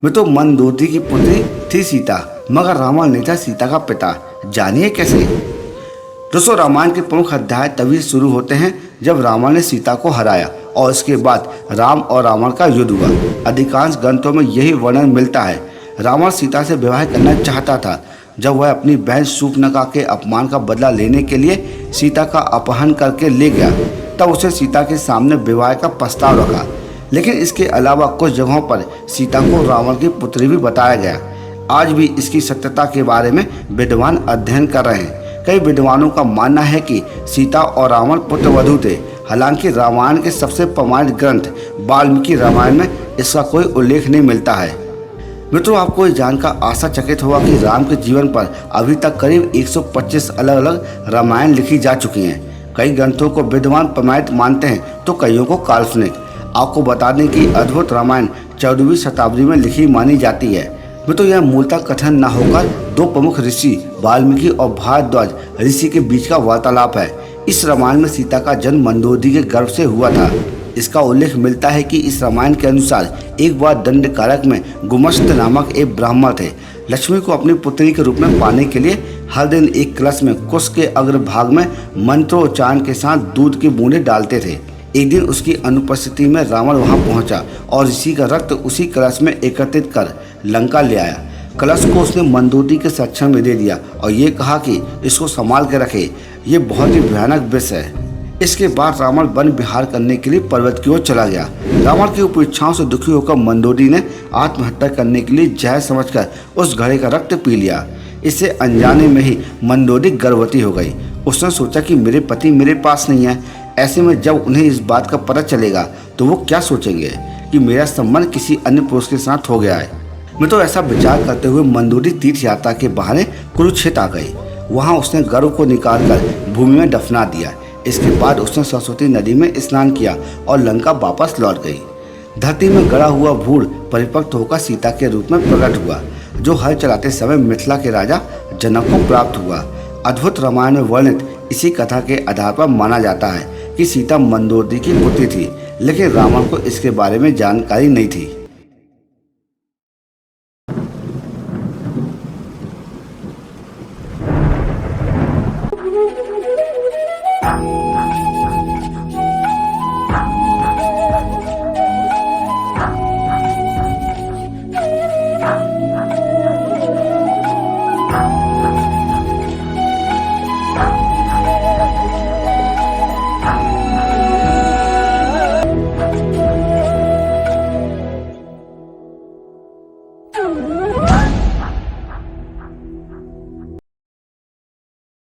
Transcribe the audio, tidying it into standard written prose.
में तो मंदोदरी की पुत्री थी सीता, मगर रावण नहीं था सीता का पिता। जानिए कैसे। दोस्तों, रामायण के प्रमुख अध्याय तभी शुरू होते हैं जब रावण ने सीता को हराया और इसके बाद राम और रावण का युद्ध हुआ। अधिकांश ग्रंथों में यही वर्णन मिलता है। रावण सीता से विवाह करना चाहता था। जब वह अपनी बहन शूर्पणखा के अपमान का बदला लेने के लिए सीता का अपहरण करके ले गया, तब उसे सीता के सामने विवाह का प्रस्ताव रखा। लेकिन इसके अलावा कुछ जगहों पर सीता को रावण की पुत्री भी बताया गया। आज भी इसकी सत्यता के बारे में विद्वान अध्ययन कर रहे हैं। कई विद्वानों का मानना है कि सीता और रावण पुत्रवधू थे। हालांकि रामायण के सबसे प्रमाणित ग्रंथ वाल्मीकि रामायण में इसका कोई उल्लेख नहीं मिलता है। मित्रों, आपको ये जानकर आश्चर्यचकित होगा कि राम के जीवन पर अभी तक करीब 125 अलग अलग रामायण लिखी जा चुकी हैं। कई ग्रंथों को विद्वान प्रमाणित मानते हैं तो कईयों को काल्पनिक। आपको बता दें कि अद्भुत रामायण 14वीं शताब्दी में लिखी मानी जाती है। तो यह मूलतः कथन न होकर दो प्रमुख ऋषि वाल्मीकि और भारद्वाज ऋषि के बीच का वार्तालाप है। इस रामायण में सीता का जन्म मंदोदरी के गर्भ से हुआ था। इसका उल्लेख मिलता है कि इस रामायण के अनुसार एक बार दंडकारक में गुमस्त नामक एक ब्राह्मण थे। लक्ष्मी को अपनी पुत्री के रूप में पाने के लिए हर दिन एक कलश में कुश के अग्रभाग में मंत्रोच्चारण के साथ दूध की बूंदें डालते थे। एक दिन उसकी अनुपस्थिति में रावण वहां पहुंचा और ऋषि का रक्त उसी कलश में एकत्रित कर लंका ले आया। कलश को उसने मंदोदरी के संरक्षण में दे दिया और ये कहा कि इसको संभाल के रखे, ये बहुत ही भयानक विष है। इसके बाद रावण वन विहार करने के लिए पर्वत की ओर चला गया। रावण की उपेक्षाओं से दुखी होकर मंदोदरी ने आत्महत्या करने के लिए जहर समझकर उस घड़े का रक्त पी लिया। इससे अनजाने में ही मंदोदरी गर्भवती हो गई। उसने सोचा कि मेरे पति मेरे पास नहीं है। ऐसे में जब उन्हें इस बात का पता चलेगा तो वो क्या सोचेंगे कि मेरा संबंध किसी अन्य पुरुष के साथ हो गया है। मैं तो ऐसा विचार करते हुए मंदोदरी तीर्थ यात्रा के बहाने कुरुक्षेत्र आ गई। वहाँ उसने गर्भ को निकालकर भूमि में दफना दिया। इसके बाद उसने सरस्वती नदी में स्नान किया और लंका वापस लौट गई। धरती में गड़ा हुआ भूर परिपक्व होकर सीता के रूप में प्रकट हुआ, जो हल चलाते समय मिथिला के राजा जनक को प्राप्त हुआ। अद्भुत रामायण में वर्णित इसी कथा के आधार पर माना जाता है कि सीता मंदोदरी की पुत्री थी, लेकिन रावण को इसके बारे में जानकारी नहीं थी।